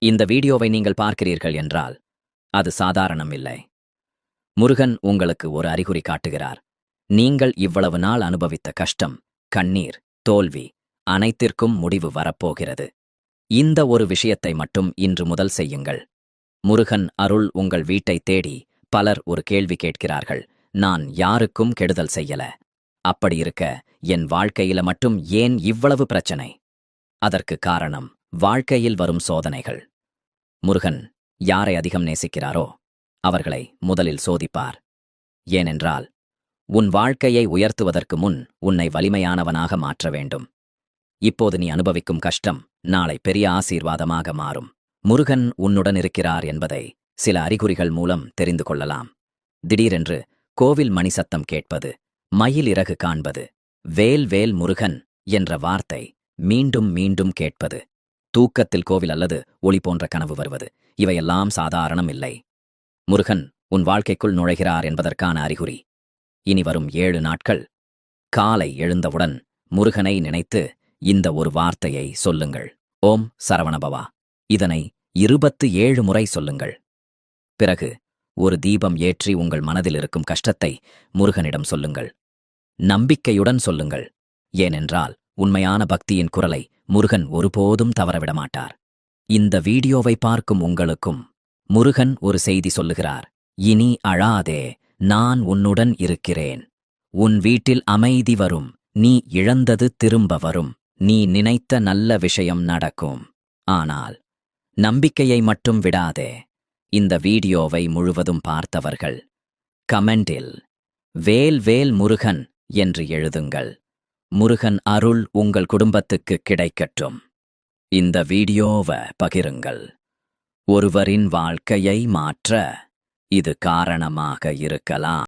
இந்த வீடியோவை நீங்கள் பார்க்கிறீர்கள் என்றால் அது சாதாரணம் இல்லை. முருகன் உங்களுக்கு ஒரு அறிகுறி காட்டுகிறார். நீங்கள் இவ்வளவு நாள் அனுபவித்த கஷ்டம், கண்ணீர், தோல்வி அனைத்திற்கும் முடிவு வரப்போகிறது. இந்த ஒரு விஷயத்தை மட்டும் இன்று முதல் செய்யுங்கள். முருகன் அருள் உங்கள் வீட்டை தேடி பலர் ஒரு கேள்வி கேட்கிறார்கள். நான் யாருக்கும் கெடுதல் செய்யல. அப்படி இருக்க என் வாழ்க்கையில மட்டும் ஏன் இவ்வளவு பிரச்சனை? அதற்கு காரணம் வாழ்க்கையில் வரும் சோதனைகள். முருகன் யாரை அதிகம் நேசிக்கிறாரோ அவர்களை முதலில் சோதிப்பார். ஏனென்றால் உன் வாழ்க்கையை உயர்த்துவதற்கு முன் உன்னை வலிமையானவனாக மாற்ற வேண்டும். இப்போது நீ அனுபவிக்கும் கஷ்டம் நாளை பெரிய ஆசீர்வாதமாக மாறும். முருகன் உன்னுடன் இருக்கிறார் என்பதை சில அறிகுறிகள் மூலம் தெரிந்து கொள்ளலாம். திடீரென்று கோவில் மணி சத்தம் கேட்பது, மயில் இறகு காண்பது, வேல் வேல் முருகன் என்ற வார்த்தை மீண்டும் மீண்டும் கேட்பது, தூக்கத்தில் கோவில் அல்லது ஒளி போன்ற கனவு வருவது, இவையெல்லாம் சாதாரணம் இல்லை. முருகன் உன் வாழ்க்கைக்குள் நுழைகிறார் என்பதற்கான அறிகுறி. இனி வரும் 7 நாட்கள் காலை எழுந்தவுடன் முருகனை நினைத்து இந்த ஒரு வார்த்தையை சொல்லுங்கள். ஓம் சரவணபவா. இதனை 27 முறை சொல்லுங்கள். பிறகு ஒரு தீபம் ஏற்றி உங்கள் மனதில் இருக்கும் கஷ்டத்தை முருகனிடம் சொல்லுங்கள். நம்பிக்கையுடன் சொல்லுங்கள். ஏனென்றால் உண்மையான பக்தியின் குரலை முருகன் ஒருபோதும் தவறவிடமாட்டார். இந்த வீடியோவை பார்க்கும் உங்களுக்கும் முருகன் ஒரு செய்தி சொல்லுகிறார். இனி அழாதே, நான் உன்னுடன் இருக்கிறேன். உன் வீட்டில் அமைதி வரும். நீ இழந்தது திரும்ப வரும். நீ நினைத்த நல்ல விஷயம் நடக்கும். ஆனால் நம்பிக்கையை மட்டும் விடாதே. இந்த வீடியோவை முழுவதும் பார்த்தவர்கள் கமெண்டில் வேல் வேல் முருகன் என்று எழுதுங்கள். முருகன் அருள் உங்கள் குடும்பத்துக்கு கிடைக்கட்டும். இந்த வீடியோவை பகிருங்கள். ஒருவரின் வாழ்க்கையை மாற்ற இது காரணமாக இருக்கலாம்.